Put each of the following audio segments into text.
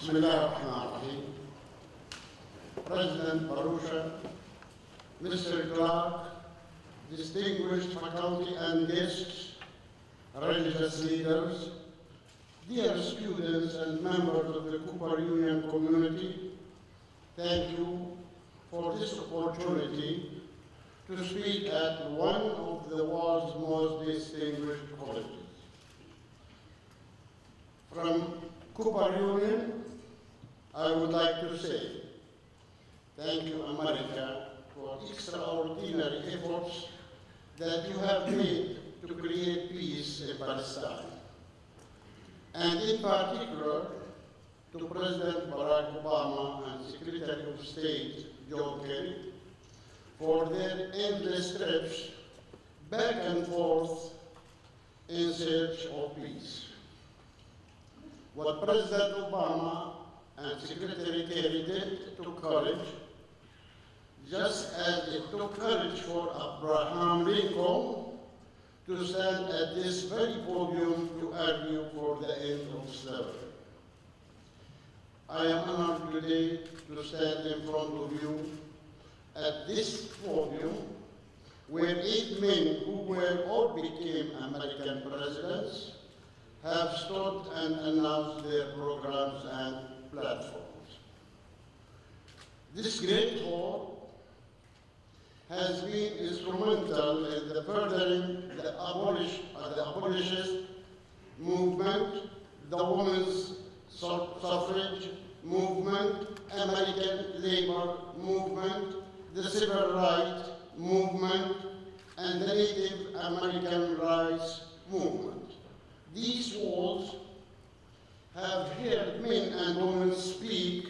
Bismillahirrahmanirrahim. President Barusha, Mr. Clark, distinguished faculty and guests, religious leaders, dear students and members of the Cooper Union community, thank you for this opportunity to speak at one of the world's most distinguished colleges. From Cooper Union, I would like to say thank you, America, for extraordinary efforts that you have made to create peace in Palestine. And in particular, to President Barack Obama and Secretary of State John Kerry for their endless trips back and forth in search of peace. What President Obama and Secretary Kerry did took courage, just as it took courage for Abraham Lincoln to stand at this very podium to argue for the end of slavery. I am honored today to stand in front of you at this podium where 8 men who were or became American presidents have stood and announced their programs and platforms. This great hall has been instrumental in the furthering the abolitionist movement, the women's suffrage movement, American labor movement, the civil rights movement, and the Native American rights movement. These walls have heard men and women speak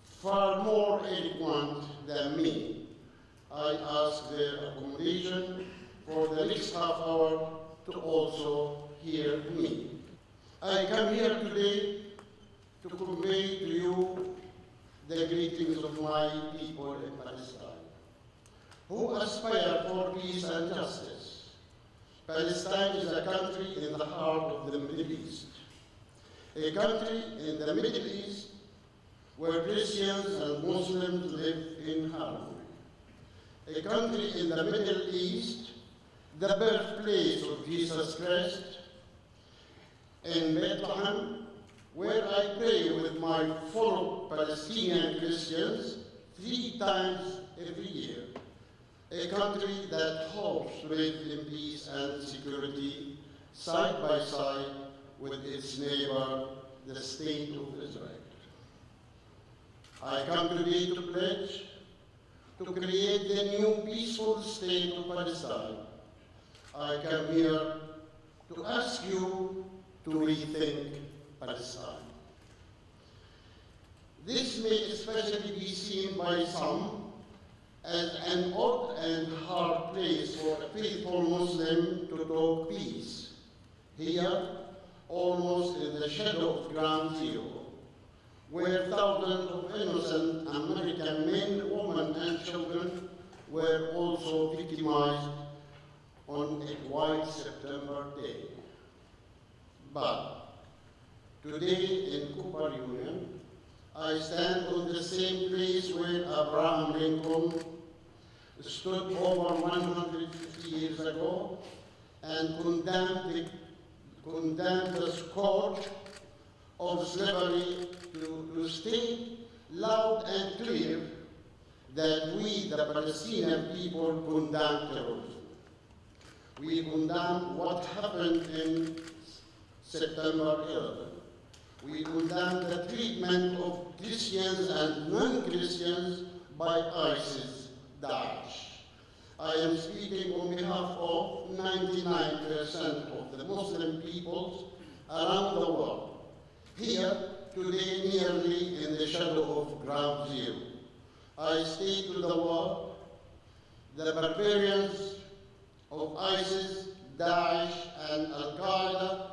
far more eloquent than me. I ask their accommodation for the next half hour to also hear me. I come here today to convey to you the greetings of my people in Palestine, who aspire for peace and justice. Palestine is a country in the heart of the Middle East, a country in the Middle East where Christians and Muslims live in harmony, a country in the Middle East, the birthplace of Jesus Christ, in Bethlehem, where I pray with my fellow Palestinian Christians 3 times every year, a country that hopes to live in peace and security side by side with its neighbor, the State of Israel. I come today to pledge to create the new peaceful state of Palestine. I come here to ask you to rethink Palestine. This may especially be seen by some as an odd and hard place for a faithful Muslim to talk peace. Here, almost in the shadow of Ground Zero, where thousands of innocent American men, women, and children were also victimized on a white September day. But today in Cooper Union, I stand on the same place where Abraham Lincoln stood over 150 years ago and condemned the scourge of slavery to state loud and clear that we, the Palestinian people, condemn terrorism. We condemn what happened in September 11. We condemn the treatment of Christians and non-Christians by ISIS, Daesh. I am speaking on behalf of 99% of the Muslim peoples around the world, here today nearly in the shadow of Ground Zero. I state to the world, the barbarians of ISIS, Daesh, and Al-Qaeda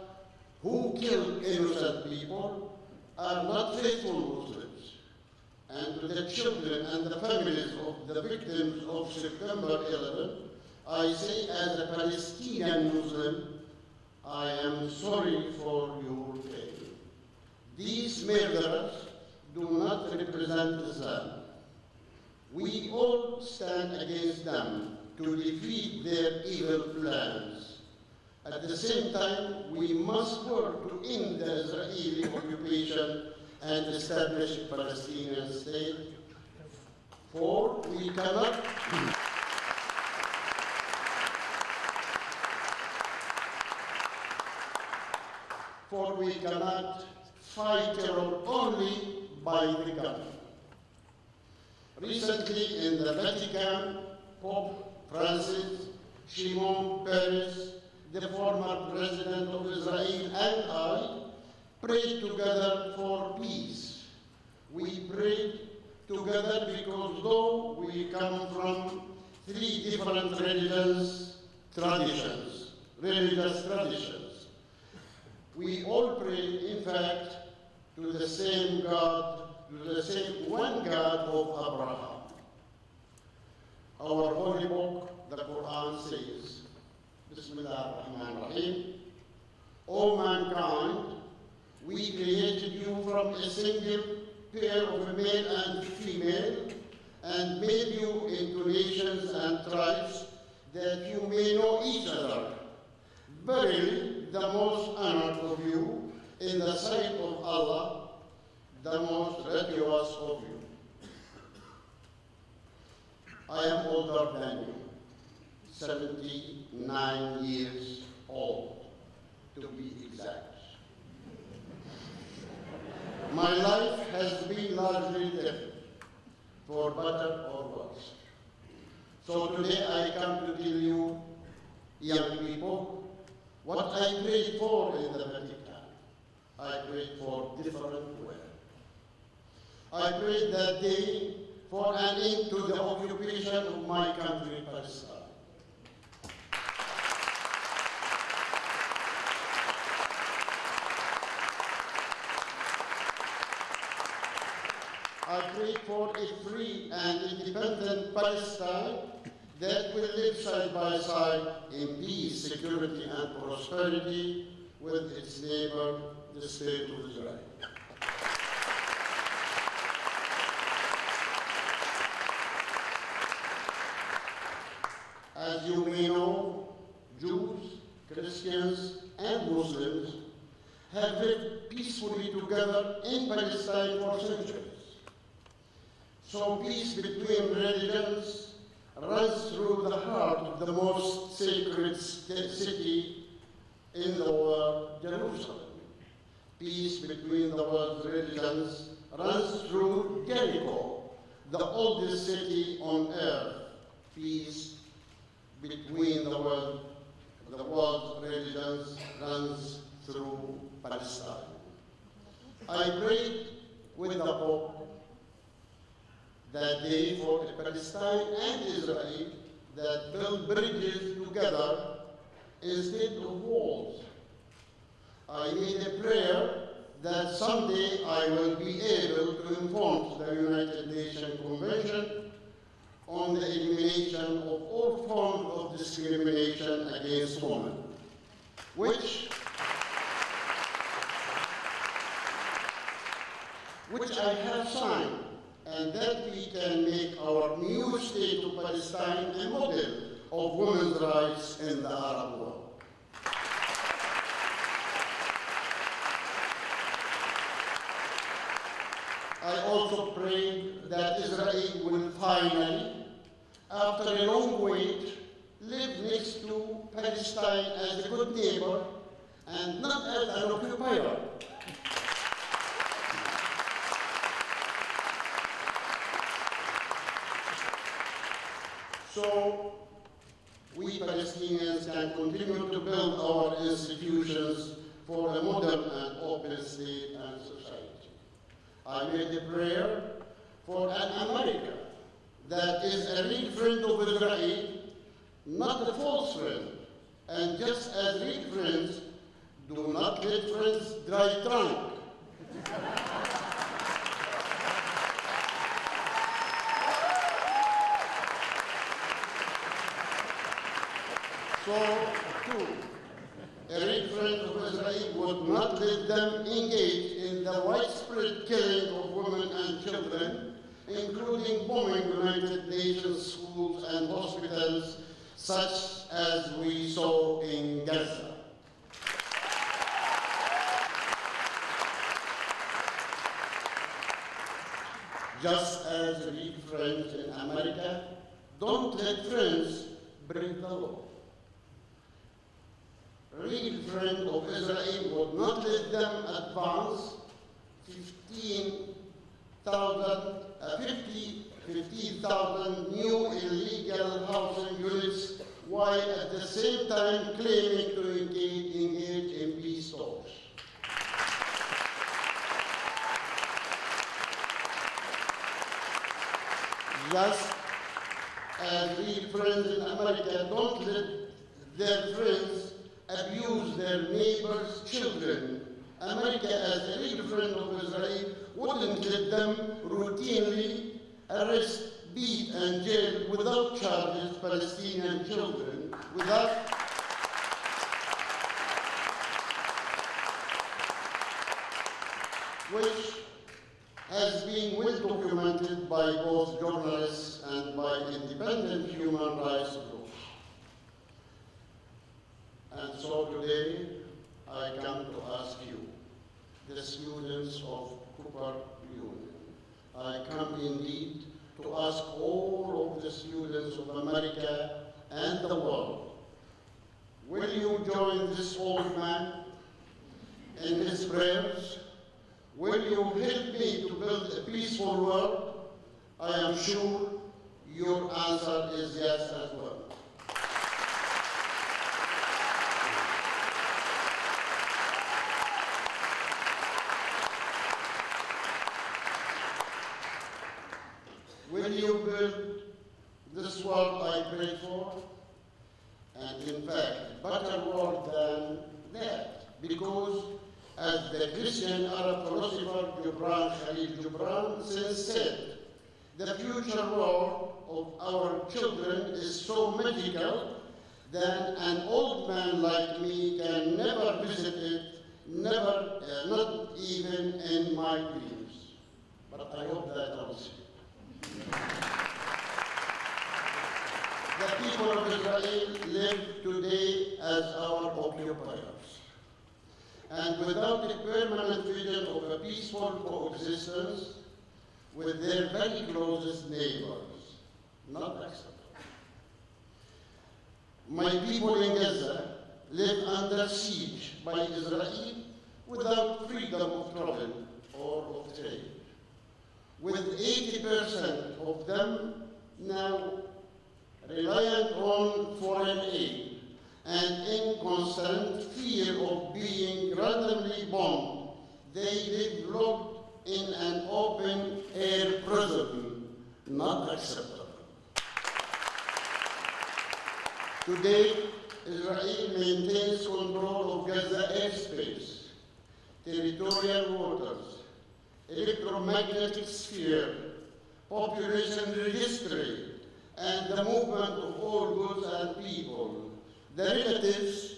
who kill innocent people are not faithful Muslims. And to the children and the families of the victims of September 11, I say as a Palestinian Muslim, I am sorry for your pain. These murderers do not represent Islam. We all stand against them to defeat their evil plans. At the same time, we must work to end the Israeli occupation and establish a Palestinian state. For we cannot fight terror only by the gun. Recently in the Vatican, Pope Francis, Shimon Peres, the former president of Israel, and I prayed together for peace. We prayed together because though we come from three different religious traditions, we all pray, in fact, to the same God, to the same one God of Abraham. Our holy book, the Quran, says, Bismillah ar-Rahman ar-Rahim, O mankind, we created you from a single pair of a male and female, and made you into nations and tribes that you may know each other. Verily, the most honored of you in the sight of Allah, the most virtuous of you. I am older than you, 79 years old, to be exact. My life has been largely different, for better or worse. So today I come to tell you, young people, what I prayed for in the Vatican. I prayed for different way. I prayed that day for an end to the occupation of my country, Palestine. I prayed for a free and independent Palestine that will live side by side in peace, security, and prosperity with its neighbor, the State of Israel. As you may know, Jews, Christians, and Muslims have lived peacefully together in Palestine for centuries. So peace between religions runs through the heart of the most sacred city in the world, Jerusalem. Peace between the world's religions runs through Jericho, the oldest city on earth. Peace between the world's religions runs through Palestine. I prayed with the Pope that day for Palestine and Israel that build bridges together instead of walls. I made a prayer that someday I will be able to inform the United Nations Convention on the elimination of all forms of discrimination against women, which I have signed, and that we can make our new state of Palestine a model of women's rights in the Arab world. I also pray that Israel will finally, after a long wait, live next to Palestine as a good neighbor and not as an occupier. So we Palestinians can continue to build our institutions for a modern and open state and society. I made a prayer for an America that is a real friend of Israel, not a false friend. And just as real friends do not let friends drive drunk. So, too, a real friend of Israel would not let them engage in the widespread killing of women and children, including bombing United Nations schools and hospitals, such as we saw in Gaza. Just as real friends in America don't let friends break the law. A real friend of Israel would not let them advance 15,000 new illegal housing units while at the same time claiming to engage in peace talks. Just as real friends in America don't let their friends abuse their neighbors' children, America, as a real friend of Israel, wouldn't let them routinely arrest, beat, and jail without charges Palestinian children, which has been well documented by both journalists and by independent human rights groups. And so today, I come to ask you, the students of Cooper Union, I come indeed to ask all of the students of America and the world, will you join this old man in his prayers? Will you help me to build a peaceful world? I am sure your answer is yes as well. Will you build this world I prayed for? And in fact, a better world than that, because as the Christian Arab philosopher Khalil Gibran said, the future world of our children is so magical that an old man like me can never visit it, not even in my dreams. But I hope that I'll see. The people of Israel live today as our occupiers. And without a permanent vision of a peaceful coexistence with their very closest neighbors, not acceptable. My people in Gaza live under siege by Israel without freedom of travel or of trade, with 80% of them now reliant on foreign aid and in constant fear of being randomly bombed. They live locked in an open-air prison, not acceptable. Today, Israel maintains control of Gaza airspace, territorial waters, electromagnetic sphere, population registry, and the movement of all goods and people. The relatives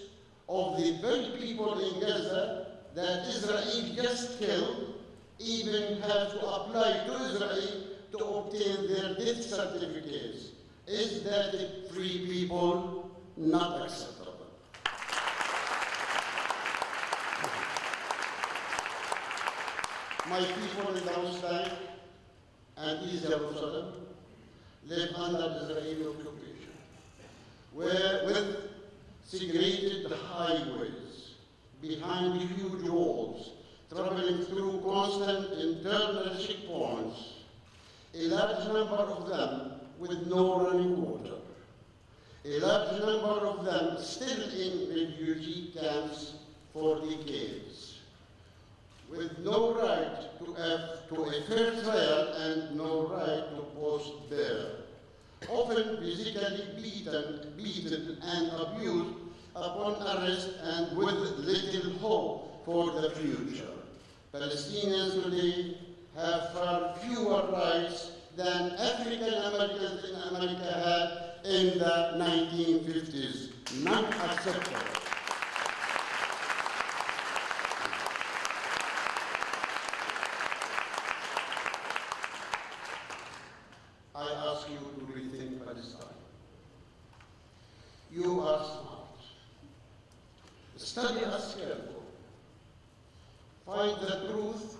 of the very people in Gaza that Israel just killed even have to apply to Israel to obtain their death certificates. Is that a free people? Not acceptable. My people in the West Bank and East Jerusalem live under Israeli occupation, with segregated highways behind huge walls, traveling through constant internal checkpoints, a large number of them with no running water, a large number of them still in refugee camps for decades, with no right to a fair trial and no right to post bail, often physically beaten and abused upon arrest and with little hope for the future. Palestinians today have far fewer rights than African Americans in America had in the 1950s. Not acceptable. Study us carefully. Find the truth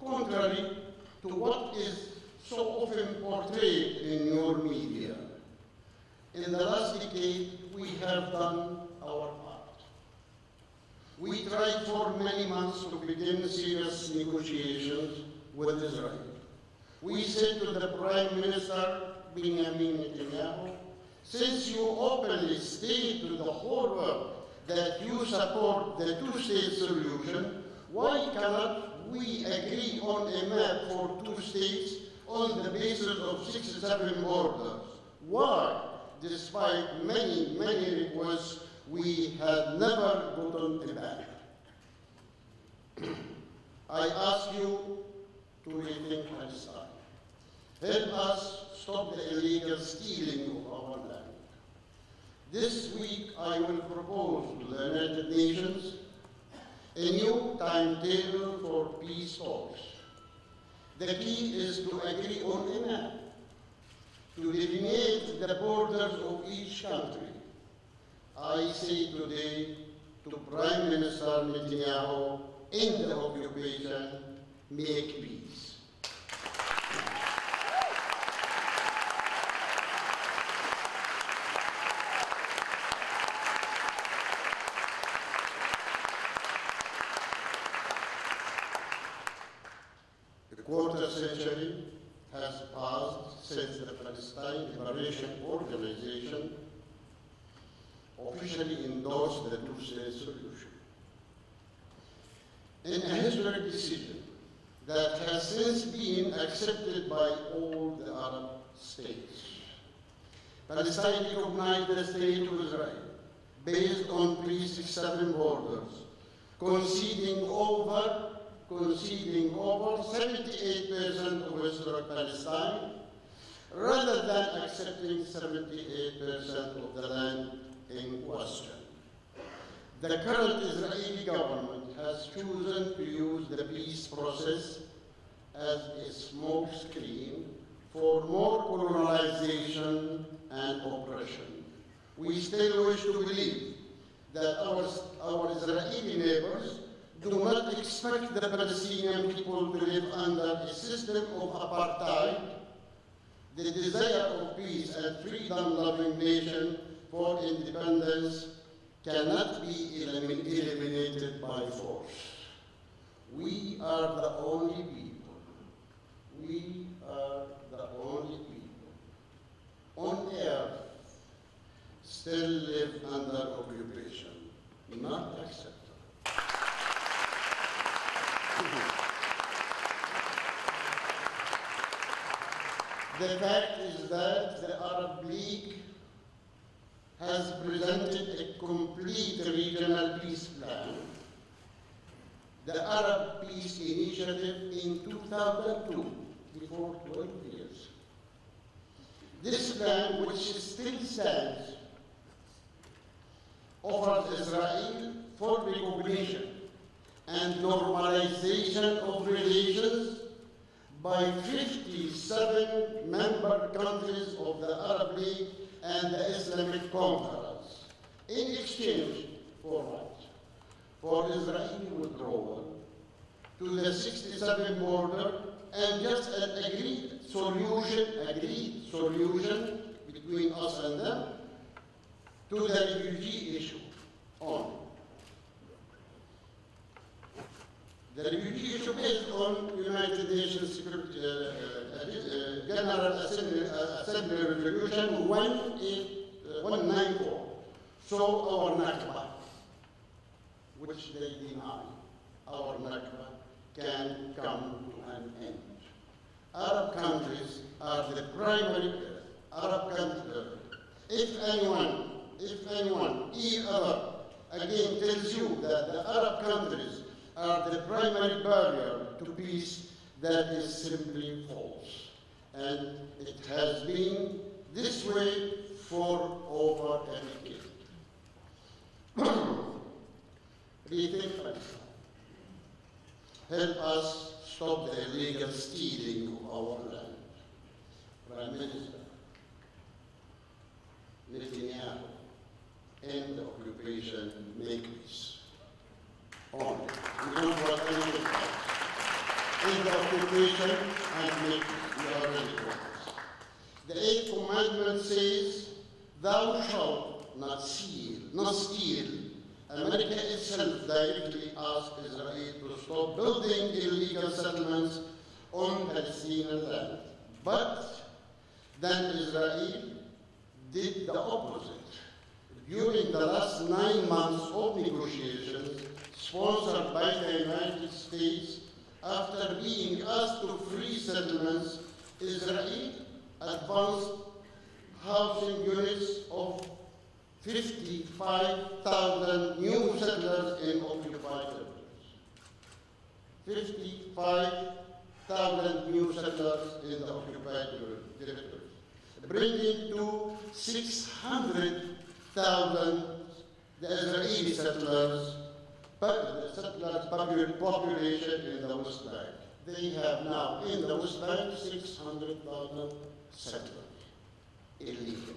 contrary to what is so often portrayed in your media. In the last decade, we have done our part. We tried for many months to begin serious negotiations with Israel. We said to the Prime Minister, Benjamin Netanyahu, since you openly state to the whole world that you support the two-state solution, why cannot we agree on a map for two states on the basis of 67 borders? Why, despite many, many requests, we had never gotten a map? I ask you to rethink Palestine. Help us stop the illegal stealing of our land. This week, I will propose to the United Nations a new timetable for peace talks. The key is to agree on a map, to delineate the borders of each country. I say today to Prime Minister Netanyahu, end the occupation, make peace. A quarter century has passed since the Palestine Liberation Organization officially endorsed the two-state solution. In a historic decision that has since been accepted by all the Arab states, Palestine recognized the state of Israel based on pre-67 borders, conceding over 78% of historic Palestine, rather than accepting 78% of the land in question. The current Israeli government has chosen to use the peace process as a smokescreen for more colonization and oppression. We still wish to believe that our Israeli neighbors do not expect the Palestinian people to live under a system of apartheid. The desire of peace and freedom-loving nation for independence cannot be eliminated by force. We are the only people. We are the only people on earth still live under occupation, not accepted. The fact is that the Arab League has presented a complete regional peace plan, the Arab Peace Initiative, in 2002, before 12 years. This plan, which still stands, offers Israel full recognition and normalization of relations by 57 member countries of the Arab League and the Islamic Conference, in exchange for what? For Israeli withdrawal to the 67 border and just an agreed solution between us and them to the refugee issue only. The refugee issue based on United Nations General Assembly Resolution 194. So our Nakba, which they deny, our Nakba can come to an end. Arab countries are the primary Arab countries. If anyone ever again tells you that the Arab countries are the primary barrier to peace, that is simply false. And it has been this way for over a decade. Rethink Palestine. Help us stop the illegal stealing of our land. Prime Minister Netanyahu, end the occupation, make peace. Only. We don't want anything else. End the occupation and make peace. We are ready for this. The eighth commandment says, thou shalt not steal. America itself directly asked Israel to stop building illegal settlements on Palestinian land. But then Israel did the opposite. During the last 9 months of negotiations, sponsored by the United States, after being asked to free settlements, Israel advanced housing units of 55,000 new settlers in occupied territories. 55,000 new settlers in the occupied territories, bringing to 600,000 the Israeli settlers population in the West Bank. They have now in the West Bank 600,000 settlers, illegal.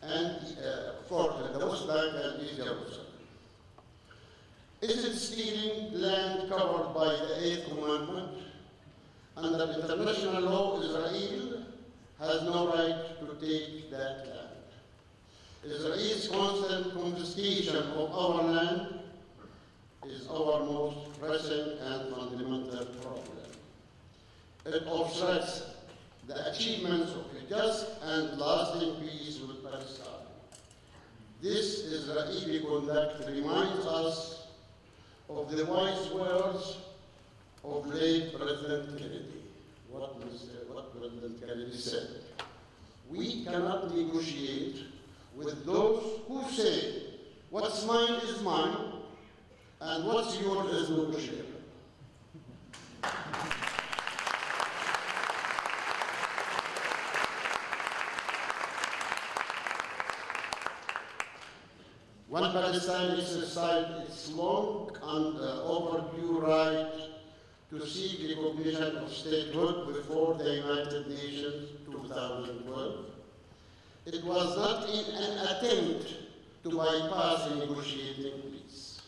And of course, the West Bank and East Jerusalem. Is it stealing land covered by the Eighth Commandment? Under international law, Israel has no right to take that land. Israel's constant confiscation of our land is our most pressing and fundamental problem. It offsets the achievements of a just and lasting peace with Palestine. This Israeli conduct reminds us of the wise words of late President Kennedy. What President Kennedy said. We cannot negotiate with those who say, what's mine is mine, and what's yours is negotiable. When Palestine exercised its long and overdue right to seek recognition of statehood before the United Nations 2012, it was not in an attempt to bypass a negotiating peace.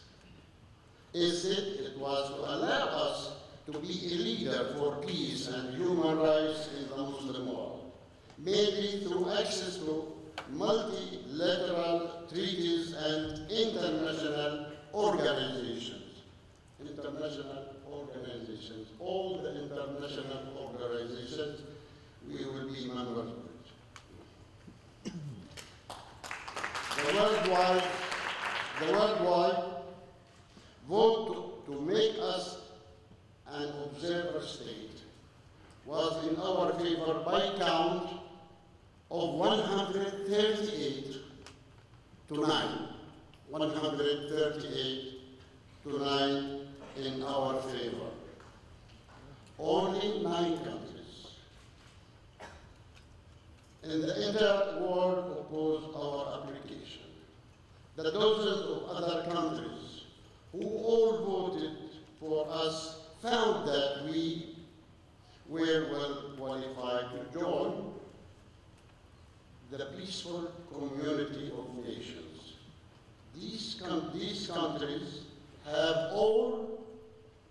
Instead, it was to allow us to be a leader for peace and human rights in the Muslim world, mainly through access to multilateral treaties and international organizations. All the international organizations, we will be members of it. The worldwide vote to make us an observer state was in our favor by count of 138 to 9. 138 to 9 in our favor. Only 9 countries in the entire world opposed our application. The dozens of other countries who all voted for us found that we were well qualified to join the peaceful community of nations. These countries have all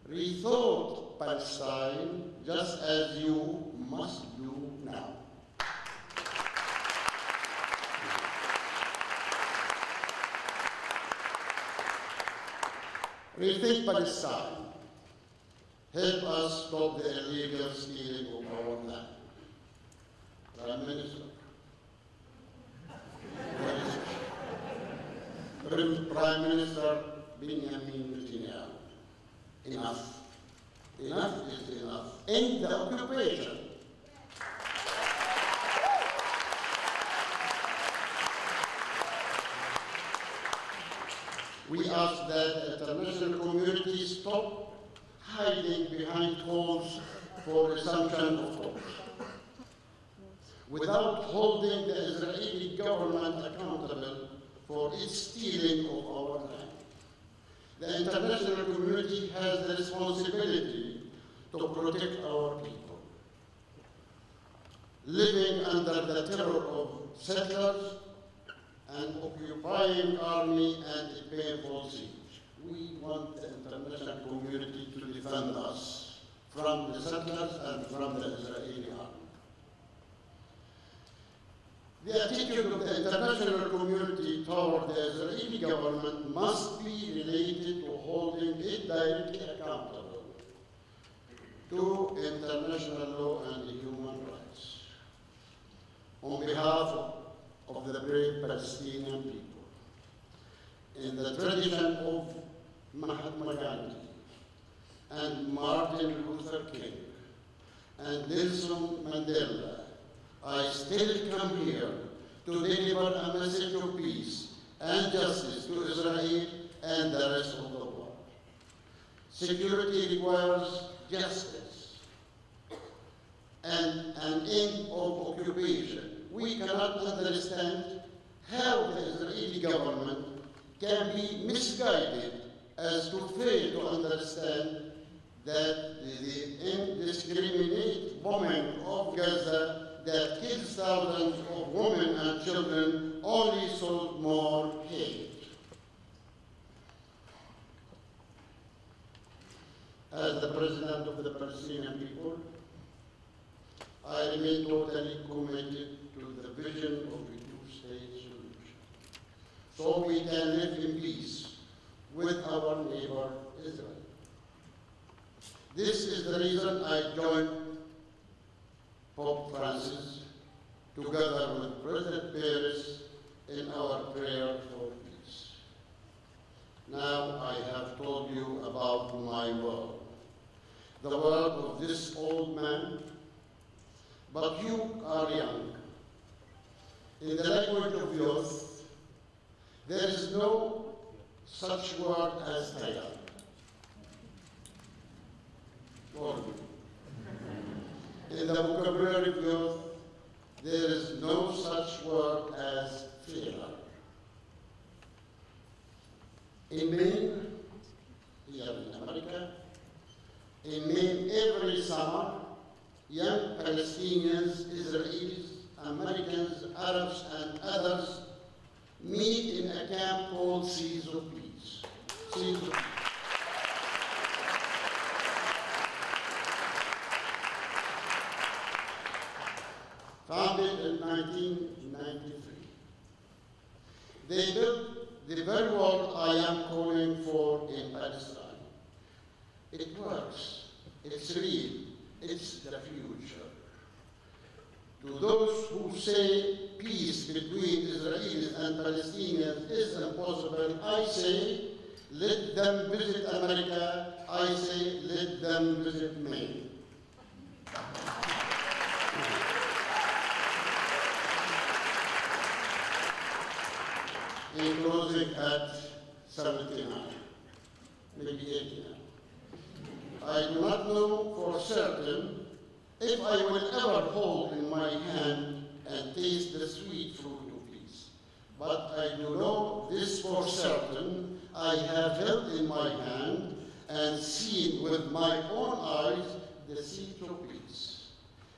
rethought Palestine just as you must do now. Rethink Palestine. Help us stop the illegal stealing of our land. Prime Minister. Prime Minister Benjamin Netanyahu. Enough. Enough is enough. End the occupation. We ask that the international community stop hiding behind calls for resumption of talks. Without holding the Israeli government accountable for its stealing of our land. The international community has the responsibility to protect our people. Living under the terror of settlers, an occupying army and a painful siege. We want the international community to defend us from the settlers and from the Israeli army. The attitude of the international community toward the Israeli government must be related to holding it directly accountable to international law and human rights. On behalf of the brave Palestinian people, in the tradition of Mahatma Gandhi and Martin Luther King and Nelson Mandela, I still come here to deliver a message of peace and justice to Israel and the rest of the world. Security requires justice and an end of occupation. We cannot understand how the Israeli government can be misguided as to fail to understand that the indiscriminate bombing of Gaza that kills thousands of women and children only sows more hate. As the president of the Palestinian people, I remain totally committed to the vision of a two-state solution, so we can live in peace with our neighbor Israel. This is the reason I joined Pope Francis together with President Paris in our prayer for peace. Now I have told you about my world, the world of this old man, but you are young. In the language of youth, there is no such word as tiger. In the vocabulary of youth, there is no such word as failure. In Maine, here in America, in Maine every summer, young Palestinians, Israelis, Americans, Arabs, and others meet in a camp called Seas of Peace. Seas of Peace. Founded in 1993. They built the very world I am calling for in Palestine. It works, it's real, it's the future. To those who say peace between Israelis and Palestinians is impossible, I say, let them visit America, I say, let them visit Maine. In closing at 79, maybe 89. I do not know for certain if I will ever hold in my hand and taste the sweet fruit of peace. But I do know this for certain, I have held in my hand and seen with my own eyes the seeds of peace.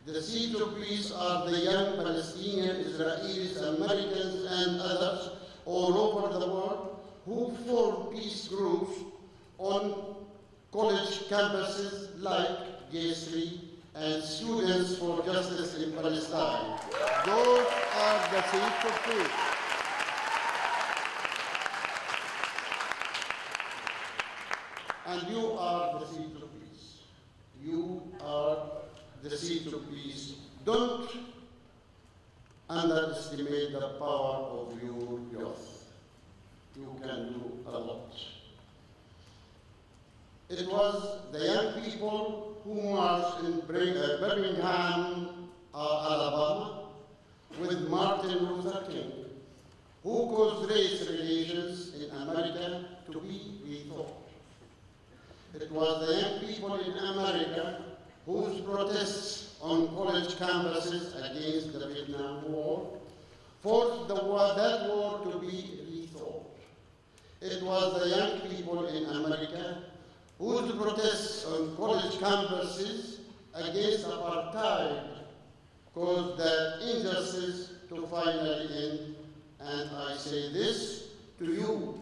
The seeds of peace are the young Palestinian, Israelis, Americans, and others all over the world who form peace groups on college campuses like J3 and Students for Justice in Palestine. Those are the seeds of peace. And you are the seeds of peace. You are the seeds of peace. Don't underestimate the power of your youth. You can do a lot. It was the young people who marched in Birmingham, Alabama, with Martin Luther King, who caused race relations in America to be rethought. It was the young people in America whose protests on college campuses against the Vietnam War forced that war to be rethought. It was the young people in America whose protests on college campuses against apartheid caused that injustice to finally end and I say this to you.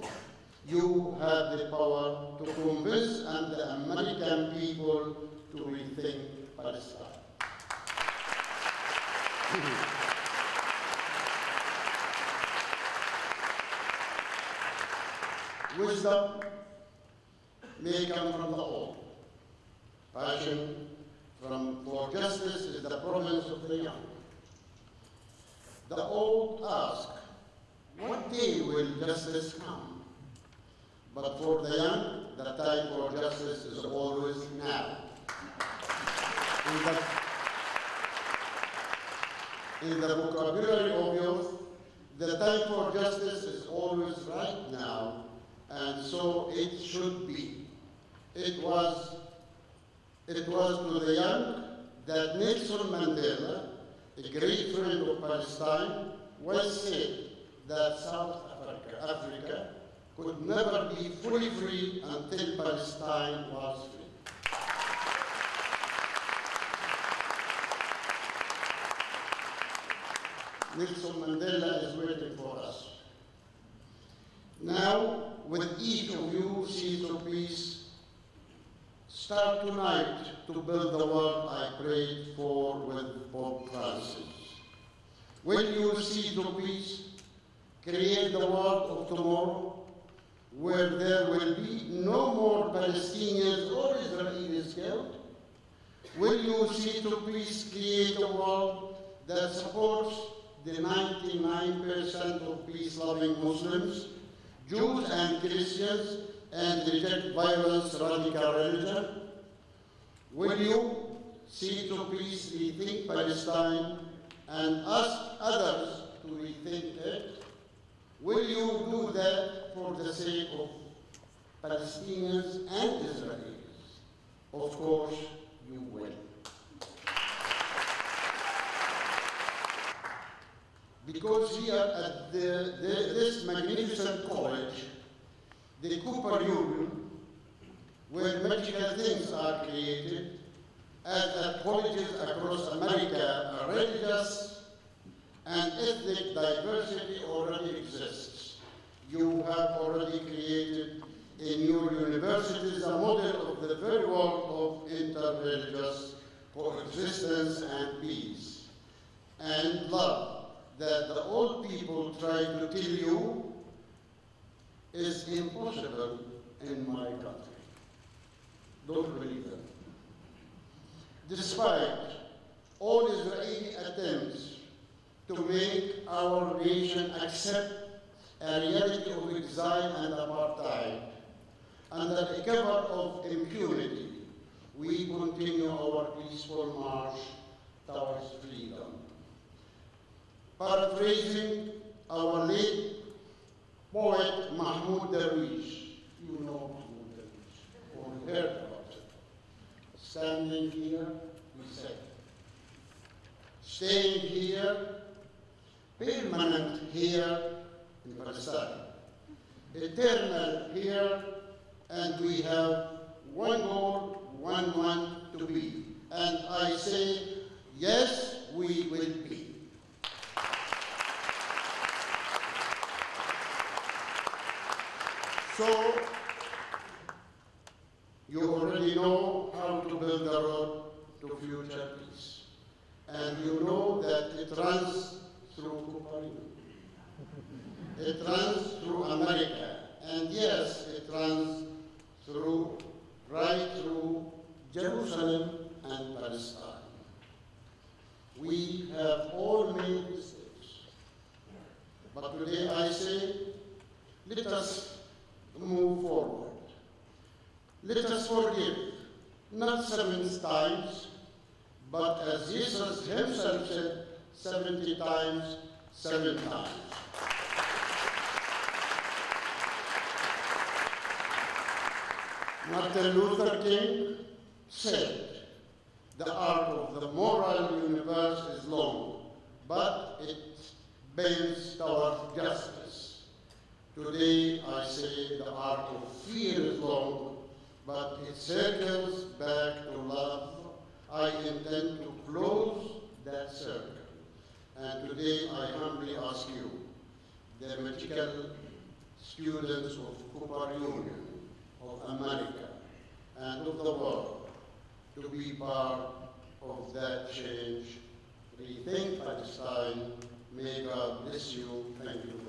You have the power to convince the American people to rethink Palestine. Wisdom may come from the old. Passion for justice is the province of the young. The old ask, what day will justice come? But for the young, the time for justice is always now. In the vocabulary of youth, the time for justice is always right now, and so it should be. It was to the young that Nelson Mandela, a great friend of Palestine, once said that South Africa could never be fully free until Palestine was free. Nelson Mandela is waiting for us. Now, with each of you seeds of peace, start tonight to build the world I prayed for with Pope Francis. Will you seeds of peace create the world of tomorrow, where there will be no more Palestinians or Israelis killed? Will you seeds of peace create a world that supports the 99% of peace-loving Muslims, Jews and Christians, and reject violence, radical religion? Will you seek to peace rethink Palestine and ask others to rethink it? Will you do that for the sake of Palestinians and Israelis? Of course, you will. Because here at this magnificent college, the Cooper Union, where magical things are created, as at colleges across America, religious and ethnic diversity already exists. You have already created in your universities a model of the very world of interreligious coexistence and peace and love that the old people try to tell you is impossible in my country. Don't believe them. Despite all Israeli attempts to make our nation accept a reality of exile and apartheid, under the cover of impunity, we continue our peaceful march towards freedom. Paraphrasing our late poet Mahmoud Darwish, you know Mahmoud Darwish, or heard about it. Standing here, we say, staying here, permanent here in Palestine, eternal here, and we have one goal, one to be. And I say, yes, we will be. So, you already know how to build the road to future peace. And you know that it runs through Cooper Union. It runs through America. And yes, it runs right through Jerusalem and Palestine. We have all made mistakes. But today I say, let us move forward. Let us forgive, not 7 times, but as Jesus himself said, 70 times, 7 times. Martin Luther King said, the arc of the moral universe is long, but it bends towards justice. Today I say the arc of fear is long, but it circles back to love. I intend to close that circle. And today I humbly ask you, the medical students of Cooper Union, of America, and of the world to be part of that change. Rethink Palestine. May God bless you. Thank you.